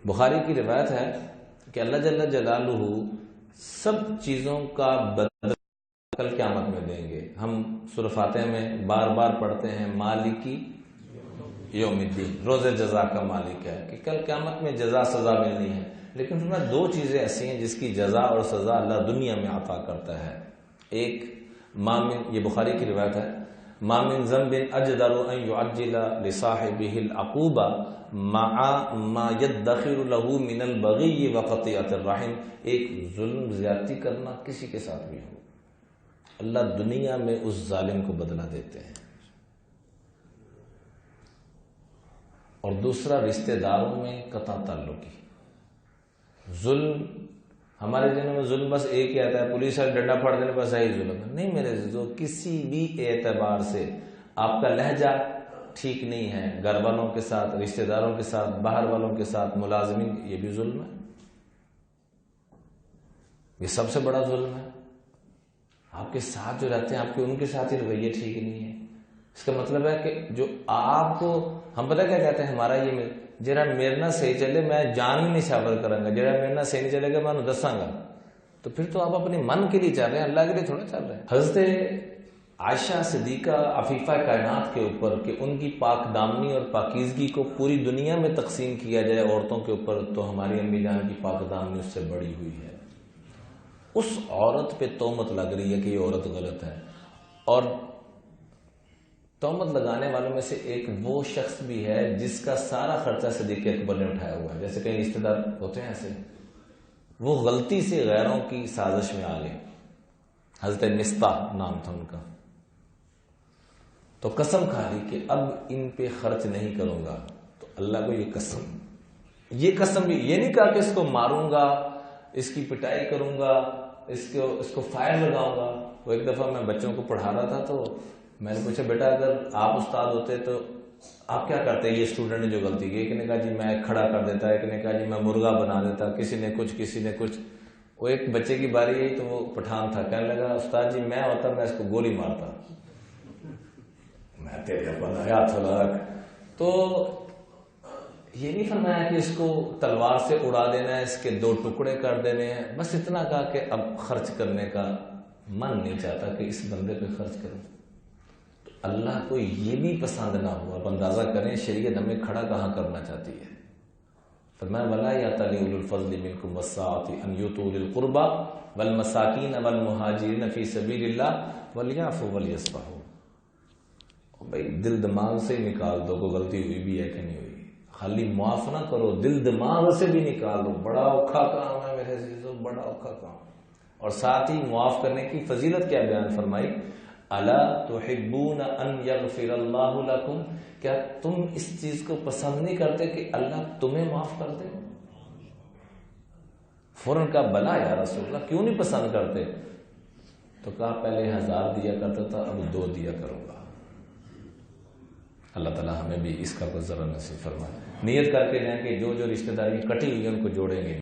بخاری کی روایت ہے کہ اللہ جل جلالہ سب چیزوں کا بدلہ کل قیامت میں دیں گے۔ ہم سورہ فاتحہ میں بار بار پڑھتے ہیں مالکی یوم الدین، روز جزا کا مالک ہے، کہ کل قیامت میں جزا سزا ملنی ہے۔ لیکن اس میں دو چیزیں ایسی ہیں جس کی جزا اور سزا اللہ دنیا میں عطا کرتا ہے۔ ایک یہ بخاری کی روایت ہے، ما من ذنب اجدر ان يعجل لصاحبه العقوبہ مع ما يدخر له من البغي وقطيعة الرحم۔ ایک ظلم زیادتی کرنا کسی کے ساتھ بھی ہو، اللہ دنیا میں اس ظالم کو بدلہ دیتے ہیں۔ اور دوسرا رشتہ داروں میں قطع تعلقی۔ ظلم ہمارے دنوں میں ظلم بس ایک ہی آتا ہے، پولیس والے ڈنڈا پھاڑ دینے بس یہی ظلم ہے۔ نہیں میرے عزیزو، کسی بھی اعتبار سے آپ کا لہجہ ٹھیک نہیں ہے، گھر والوں کے ساتھ، رشتہ داروں کے ساتھ، باہر والوں کے ساتھ، ملازمین، یہ بھی ظلم ہے، یہ سب سے بڑا ظلم ہے۔ آپ کے ساتھ جو رہتے ہیں، آپ کے ان کے ساتھ ہی رویے ٹھیک نہیں ہے۔ اس کا مطلب ہے کہ جو آپ کو، ہم پتہ کیا کہتے ہیں، ہمارا یہ جرا میرے نہ صحیح چلے میں جان بھی نہیں شاور کروں گا، جرا میرے نہ صحیح نہیں چلے گا میں انہوں دساں گا، تو پھر تو آپ اپنے من کے لیے چل رہے ہیں، اللہ کے لیے تھوڑا چل رہے ہیں۔ حضرت عائشہ صدیقہ عفیفہ کائنات کے اوپر کہ ان کی پاک دامنی اور پاکیزگی کو پوری دنیا میں تقسیم کیا جائے عورتوں کے اوپر، تو ہماری امی جان کی پاک دامنی اس سے بڑی ہوئی ہے۔ اس عورت پہ تہمت لگ رہی ہے کہ یہ عورت غلط ہے، اور تہمت لگانے والوں میں سے ایک وہ شخص بھی ہے جس کا سارا خرچہ صدیق اکبر نے اٹھایا ہوا ہے۔ جیسے کئی رشتہ دار ہوتے ہیں ایسے، وہ غلطی سے غیروں کی سازش میں آ گئے۔ حضرت مصطح نام تھا ان کا، تو قسم کھا لی کہ اب ان پہ خرچ نہیں کروں گا۔ تو اللہ کو یہ قسم بھی، یہ نہیں کہا کہ اس کو ماروں گا، اس کی پٹائی کروں گا، اس کو فائر لگاؤں گا۔ وہ ایک دفعہ میں بچوں کو پڑھا رہا تھا، تو میں نے پوچھا بیٹا اگر آپ استاد ہوتے تو آپ کیا کرتے؟ یہ اسٹوڈنٹ نے جو غلطی کی، ایک نے کہا جی میں کھڑا کر دیتا، ایک نے کہا جی میں مرغا بنا دیتا، کسی نے کچھ۔ وہ ایک بچے کی باری آئی تو وہ پٹھان تھا، کہنے لگا استاد جی میں ہوتا میں اس کو گولی مارتا۔ میں تیرے بنایا تھا۔ تو یہ نہیں فرمایا کہ اس کو تلوار سے اڑا دینا ہے، اس کے 2 ٹکڑے کر دینے ہیں، بس اتنا کہا کہ اب خرچ کرنے کا من نہیں چاہتا کہ اس بندے پہ خرچ کروں۔ تو اللہ کو یہ بھی پسند نہ ہوا۔ اب اندازہ کریں شریعت ہمیں کھڑا کہاں کرنا چاہتی ہے۔ فرمایا وَلَا يَأْتَلِ أُولُو الْفَضْلِ مِنْكُمْ وَالسَّعَةِ أَنْ يُؤْتُوا أُولِي الْقُرْبَى وَالْمَسَاكِينَ وَالْمُهَاجِرِينَ فِي سَبِيلِ اللَّهِ وَلْيَعْفُوا وَلْيَصْفَحُوا۔ بھائی دل دماغ سے نکال دو کو غلطی ہوئی بھی ہے کہ نہیں ہوئی، خالی معاف نہ کرو، دل دماغ سے بھی نکال دو۔ بڑا اوکھا کام ہے میرے عزیزو، بڑا اوکھا کام۔ اور ساتھ ہی معاف کرنے کی فضیلت کیا بیان فرمائی، الا تحبون ان یغفر اللہ لکم، کیا تم اس چیز کو پسند نہیں کرتے کہ اللہ تمہیں معاف کر دے؟ فوراً کہا بلا یا رسول اللہ، کیوں نہیں پسند کرتے؟ تو کہا پہلے 1000 دیا کرتا تھا، اب 2 دیا کروں گا۔ اللہ تعالیٰ ہمیں بھی اس کا ذرا نصیب فرمائے۔ نیت کر کے جائیں کہ جو رشتہ داری کٹی ہوئی ہے ان کو جوڑیں گے۔